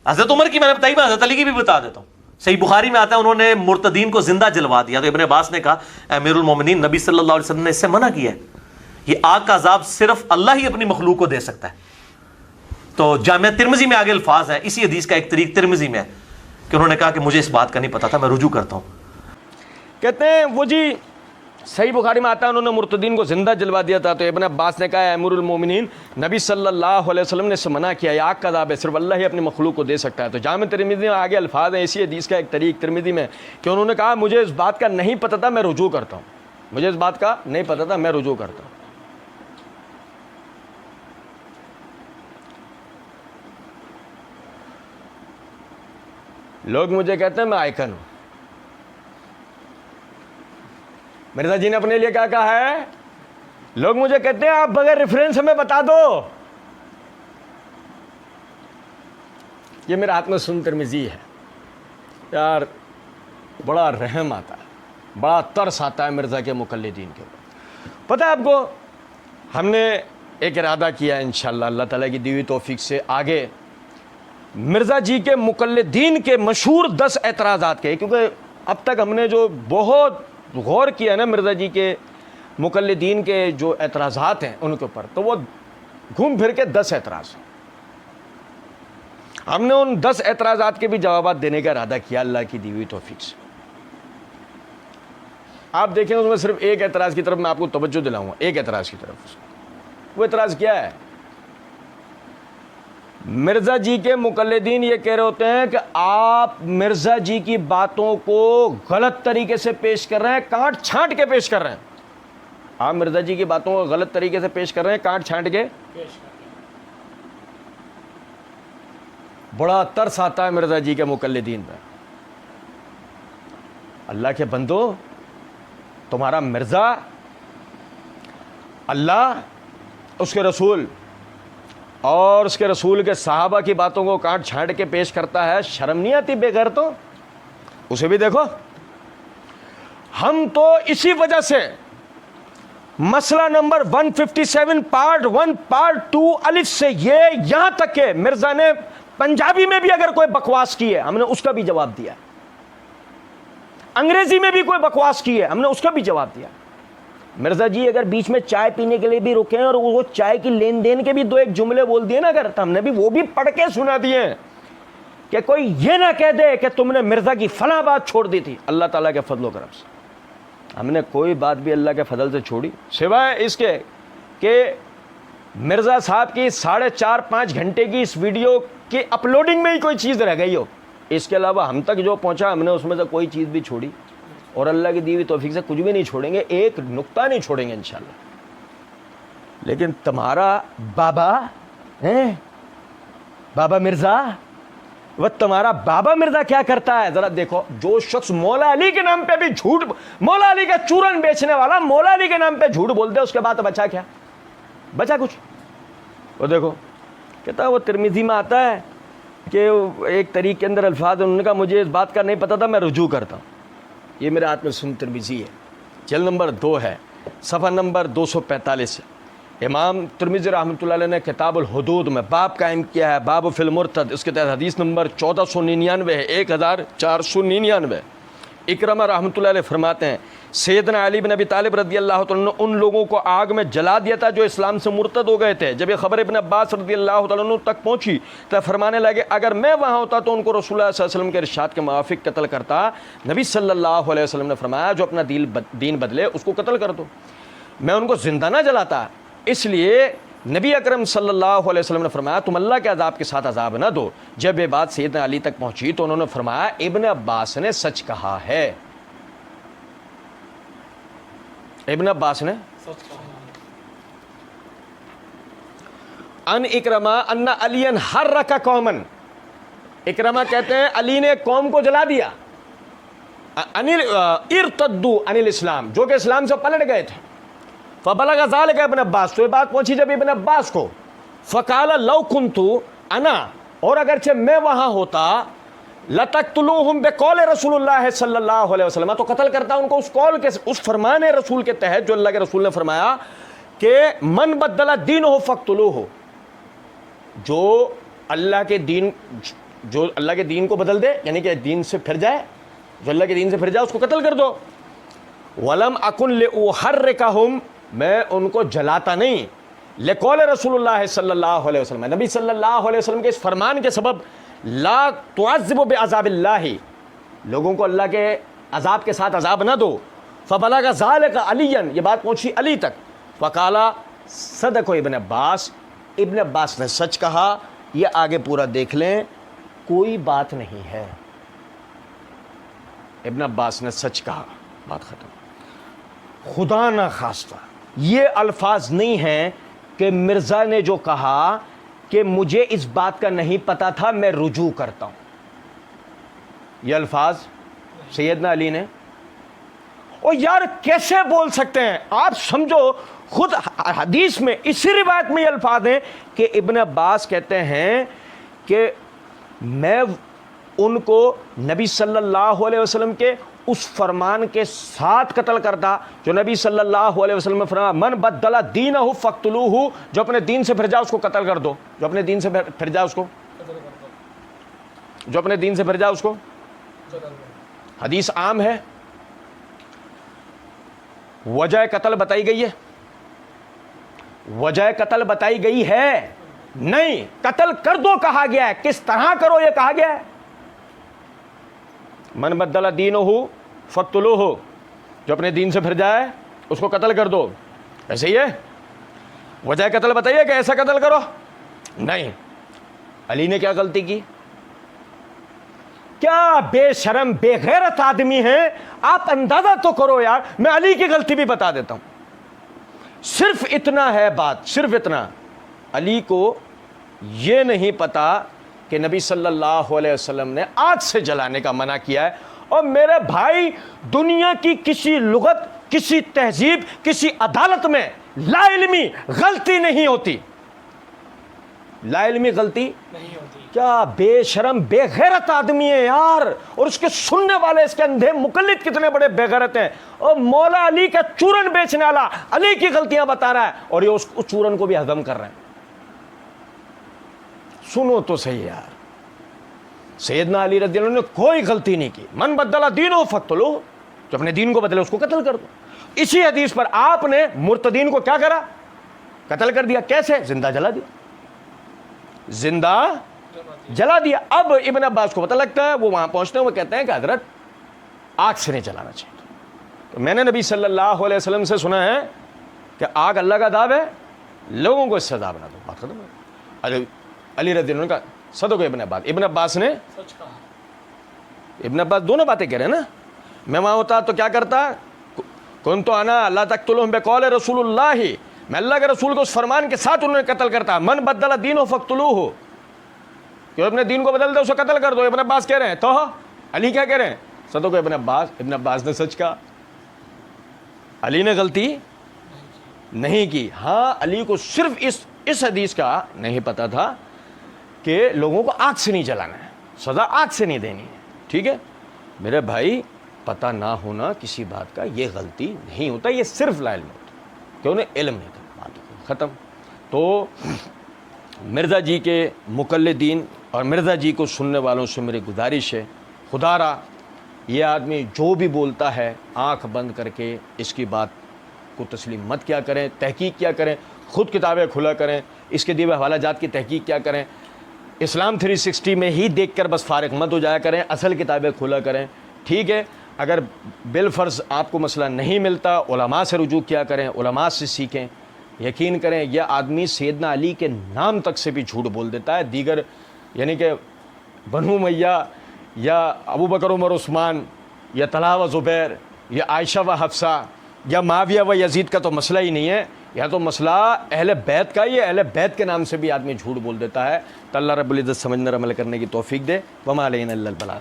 حضرت عمر کی میں نے بتائی، میں حضرت علی کی بھی بتا دیتا ہوں. صحیح بخاری میں آتا ہے انہوں نے مرتدین کو زندہ جلوا دیا. تو ابن عباس نے کہا امیر المومنین نبی صلی اللہ علیہ وسلم نے اس سے منع کیا ہے، یہ آگ کا عذاب صرف اللہ ہی اپنی مخلوق کو دے سکتا ہے. تو جامعہ ترمذی میں آگے الفاظ ہیں، اسی حدیث کا ایک طریق ترمذی میں ہے کہ انہوں نے کہا کہ مجھے اس بات کا نہیں پتا تھا، میں رجوع کرتا ہوں. کہتے ہیں وہ جی صحیح بخاری میں آتا ہے انہوں نے مرتدین کو زندہ جلوا دیا تھا. تو ابن عباس نے کہا ہے امیر المومنین نبی صلی اللہ علیہ وسلم نے اس سے منع کیا، یہ آگ کا عذاب ہے صرف اللہ ہی اپنی مخلوق کو دے سکتا ہے. تو جامع ترمذی میں آگے الفاظ ہیں اسی حدیث کا ایک طریق ترمذی میں کہ انہوں نے کہا مجھے اس بات کا نہیں پتا تھا، میں رجوع کرتا ہوں. مجھے اس بات کا نہیں پتا تھا، میں رجوع کرتا ہوں. لوگ مجھے کہتے ہیں میں آئیکن ہوں. مرزا جی نے اپنے لیے کیا کہا ہے؟ لوگ مجھے کہتے ہیں آپ بغیر ریفرنس ہمیں بتا دو. یہ میرے ہاتھ میں سن ترمذی ہے یار، بڑا رحم آتا ہے، بڑا ترس آتا ہے مرزا کے مقلدین کے اوپر. پتہ ہے آپ کو ہم نے ایک ارادہ کیا ہے انشاءاللہ اللہ تعالیٰ کی دی ہوئی توفیق سے آگے مرزا جی کے مقلدین کے مشہور 10 اعتراضات کے، کیونکہ اب تک ہم نے جو بہت غور کیا ہے نا مرزا جی کے مقلدین کے جو اعتراضات ہیں ان کے اوپر، تو وہ گھوم پھر کے 10 اعتراض. ہم نے ان 10 اعتراضات کے بھی جوابات دینے کا ارادہ کیا اللہ کی دی ہوئی توفیق سے. آپ دیکھیں اس میں صرف ایک اعتراض کی طرف میں آپ کو توجہ دلاؤں گا، ایک اعتراض کی طرف. وہ اعتراض کیا ہے؟ مرزا جی کے مقلدین یہ کہہ رہے ہوتے ہیں کہ آپ مرزا جی کی باتوں کو غلط طریقے سے پیش کر رہے ہیں، کاٹ چھانٹ کے پیش کر رہے ہیں. آپ مرزا جی کی باتوں کو غلط طریقے سے پیش کر رہے ہیں، کاٹ چھانٹ کے. بڑا ترس آتا ہے مرزا جی کے مقلدین پہ. اللہ کے بندو، تمہارا مرزا اللہ، اس کے رسول اور اس کے رسول کے صحابہ کی باتوں کو کاٹ چھانٹ کے پیش کرتا ہے، شرم نہیں آتی بے غیرتوں؟ اسے بھی دیکھو. ہم تو اسی وجہ سے مسئلہ نمبر 157 پارٹ 1 پارٹ 2 الف سے یہ یہاں تک کہ مرزا نے پنجابی میں بھی اگر کوئی بکواس کی ہے ہم نے اس کا بھی جواب دیا، انگریزی میں بھی کوئی بکواس کی ہے ہم نے اس کا بھی جواب دیا. مرزا جی اگر بیچ میں چائے پینے کے لیے بھی رکے ہیں اور وہ چائے کی لین دین کے بھی 2 جملے بول دیے نا اگر، تو ہم نے بھی وہ بھی پڑھ کے سنا دیے کہ کوئی یہ نہ کہہ دے کہ تم نے مرزا کی فلاں بات چھوڑ دی تھی. اللہ تعالیٰ کے فضل و کرم سے ہم نے کوئی بات بھی اللہ کے فضل سے چھوڑی سوائے اس کے کہ مرزا صاحب کی 4.5-5 گھنٹے کی اس ویڈیو کی اپلوڈنگ میں ہی کوئی چیز رہ گئی ہو. اس کے علاوہ ہم تک جو پہنچا ہم نے اس میں سے کوئی چیز بھی چھوڑی، اور اللہ کی دی ہوئی توفیق سے کچھ بھی نہیں چھوڑیں گے، ایک نقطہ نہیں چھوڑیں گے انشاءاللہ. لیکن تمہارا بابا بابا مرزا، وہ تمہارا بابا مرزا کیا کرتا ہے ذرا دیکھو. جو شخص مولا علی کے نام پہ بھی جھوٹ، مولا علی کا چورن بیچنے والا مولا علی کے نام پہ جھوٹ بولتے اس کے بعد بچا کیا؟ بچا کچھ؟ وہ دیکھو کہتا ہے وہ ترمذی میں آتا ہے کہ ایک طریق کے اندر الفاظ انہوں نے کہا مجھے اس بات کا نہیں پتا تھا، میں رجوع کرتا ہوں. یہ میرے ہاتھ میں سن ترمذی ہے، جلد نمبر 2 ہے، صفحہ نمبر 245. امام ترمذی رحمۃ اللہ علیہ نے کتاب الحدود میں باب قائم کیا ہے، باب فی المرتد. اس کے تحت حدیث نمبر 1499 ہے، 1499. اکرمہ رحمۃ اللہ علیہ فرماتے ہیں سیدنا علی بن ابی طالب رضی اللہ تعالیٰ عنہ ان لوگوں کو آگ میں جلا دیا تھا جو اسلام سے مرتد ہو گئے تھے. جب یہ خبر ابن عباس رضی اللہ تعالیٰ عنہ تک پہنچی تو فرمانے لگے اگر میں وہاں ہوتا تو ان کو رسول اللہ صلی اللہ علیہ وسلم کے ارشاد کے موافق قتل کرتا. نبی صلی اللہ علیہ وسلم نے فرمایا جو اپنا دین بدلے اس کو قتل کر دو، میں ان کو زندہ نہ جلاتا. اس لیے نبی اکرم صلی اللہ علیہ وسلم نے فرمایا تم اللہ کے عذاب کے ساتھ عذاب نہ دو. جب یہ بات سیدنا علی تک پہنچی تو انہوں نے فرمایا ابن عباس نے سچ کہا ہے. ابن عباس نے ان اکرمہ ان علی حرک قوما، اکرمہ کہتے ہیں علی نے قوم کو جلا دیا، ارتدوا عن الاسلام، جو کہ اسلام سے پلٹ گئے تھے. فبلغ ذلك ابن عباس، تو یہ بات پہنچی جب ابن عباس کو. فقال لو كنت انا، اور اگرچہ میں وہاں ہوتا، لتقتلوہم بقول رسول اللہ صلی اللہ علیہ وسلم، تو قتل کرتا ان کو اس قول کے، اس فرمان رسول کے تحت جو اللہ کے رسول نے فرمایا کہ من بدل دینہ فقتلوہ، جو اللہ کے دین جو اللہ کے دین کو بدل دے یعنی کہ دین سے پھر جائے، جو اللہ کے دین سے پھر جائے اس کو قتل کر دو۔ وَلَمْ أَكُنْ لِأُحَرِّقَهُمْ، میں ان کو جلاتا نہیں، لقول رسول اللہ صلی اللہ علیہ وسلم، نبی صلی اللہ علیہ وسلم کے اس فرمان کے سبب، لا تعذب بعذاب اللہ، لوگوں کو اللہ کے عذاب کے ساتھ عذاب نہ دو۔ فبلغ ذلک علیًا، یہ بات پہنچی علی تک، فقال صدق ابن عباس، ابن عباس نے سچ کہا۔ یہ آگے پورا دیکھ لیں، کوئی بات نہیں ہے، ابن عباس نے سچ کہا، بات ختم۔ خدا نہ خواستہ یہ الفاظ نہیں ہیں کہ مرزا نے جو کہا کہ مجھے اس بات کا نہیں پتا تھا میں رجوع کرتا ہوں، یہ الفاظ سیدنا علی نے۔ اور یار کیسے بول سکتے ہیں آپ؟ سمجھو خود حدیث میں اسی روایت میں یہ الفاظ ہیں کہ ابن عباس کہتے ہیں کہ میں ان کو نبی صلی اللہ علیہ وسلم کے اس فرمان کے ساتھ قتل کرتا جو نبی صلی اللہ علیہ وسلم نے فرمایا، من بدل دینہ فقتلوہ، جو اپنے دین سے پھر جائے اس کو قتل کر دو، جو اپنے دین سے پھر جائے اس کو، جو اپنے دین سے پھر جائے اس کو۔ حدیث عام ہے، وجہ قتل بتائی گئی ہے، وجہ قتل بتائی گئی ہے نہیں، قتل کر دو کہا گیا ہے، کس طرح کرو یہ کہا گیا ہے۔ من بدل دینہ فقتلوہ، جو اپنے دین سے پھر جائے اس کو قتل کر دو، ایسے ہی ہے۔ وجہ قتل بتائیے کہ ایسا قتل کرو، نہیں۔ علی نے کیا غلطی کی؟ کیا بے شرم بے غیرت آدمی ہیں آپ، اندازہ تو کرو یار۔ میں علی کی غلطی بھی بتا دیتا ہوں، صرف اتنا ہے بات، صرف اتنا، علی کو یہ نہیں پتا کہ نبی صلی اللہ علیہ وسلم نے آگ سے جلانے کا منع کیا ہے۔ اور میرے بھائی دنیا کی کسی لغت، کسی تہذیب، کسی عدالت میں لا علمی غلطی نہیں ہوتی، لا علمی غلطی نہیں ہوتی۔ کیا بے شرم بے غیرت آدمی ہے یار، اور اس کے سننے والے اس کے اندھے مقلد کتنے بڑے بے غیرت ہیں۔ اور مولا علی کا چورن بیچنے والا علی کی غلطیاں بتا رہا ہے اور یہ اس چورن کو بھی ہضم کر رہے ہیں۔ سنو تو صحیح یار، سیدنا علی رضی اللہ عنہ نے کوئی غلطی نہیں کی، من بدل دینہ فقتلوہ، جو اپنے دین کو بدلے اس کو قتل کر دو۔ اسی حدیث پر آپ نے مرتدین کو کیا کرا؟ قتل کر دیا۔ کیسے؟ زندہ جلا دیا، زندہ جلا دیا۔ اب ابن عباس کو پتہ لگتا ہے، وہ وہاں پہنچتے ہیں، وہ کہتے ہیں کہ حضرت آگ سے نہیں جلانا چاہیے۔ تو میں نے نبی صلی اللہ علیہ وسلم سے سنا ہے کہ آگ اللہ کا عذاب ہے، لوگوں کو اس سے عذاب نہ دو، بات ختم ہے۔ علی رضی اللہ عنہ کا صدق ابن عباس، ابن عباس نے سچ کہا۔ ابن عباس دونوں باتیں کہہ رہے ہیں نا، میں وہاں ہوتا تو کیا کرتا؟ کنت انا لا تقتلهم بقول رسول اللہ، میں اللہ کے رسول کو اس فرمان کے ساتھ انہوں نے قتل کرتا، من بدل دینہ فقتلوہ، کہ اپنے دین کو بدل دے اسے قتل کر دو۔ ابن عباس کہہ رہے ہیں، تو علی کیا کہہ رہے ہیں؟ صدق ابن عباس، ابن عباس نے سچ کہا، علی نے غلطی نہیں کی۔ ہاں علی کو صرف اس حدیث کا نہیں پتا تھا کہ لوگوں کو آگ سے نہیں جلانا ہے، سزا آگ سے نہیں دینی ہے، ٹھیک ہے میرے بھائی۔ پتہ نہ ہونا کسی بات کا یہ غلطی نہیں ہوتا، یہ صرف لا علم ہوتا کہ انہیں علم نہیں تھا، بات ختم۔ تو مرزا جی کے مقلدین اور مرزا جی کو سننے والوں سے میری گزارش ہے، خدا را یہ آدمی جو بھی بولتا ہے آنکھ بند کر کے اس کی بات کو تسلیم مت کیا کریں، تحقیق کیا کریں، خود کتابیں کھلا کریں، اس کے دیے ہوئے حوالہ جات کی تحقیق کیا کریں، اسلام 360 میں ہی دیکھ کر بس فارغ مت ہو جایا کریں، اصل کتابیں کھلا کریں، ٹھیک ہے۔ اگر بالفرض آپ کو مسئلہ نہیں ملتا علماء سے رجوع کیا کریں، علماء سے سیکھیں۔ یقین کریں یہ آدمی سیدنا علی کے نام تک سے بھی جھوٹ بول دیتا ہے، دیگر یعنی کہ بنو امیہ یا ابو بکر عمر عثمان یا طلحہ و زبیر یا عائشہ و حفصہ یا معاویہ و یزید کا تو مسئلہ ہی نہیں ہے، یا تو مسئلہ اہل بیت کا ہی ہے، اہل بیت کے نام سے بھی آدمی جھوٹ بول دیتا ہے۔ تو اللہ رب العزت سمجھنے اور عمل کرنے کی توفیق دے۔ وما علینا الا البلاغ۔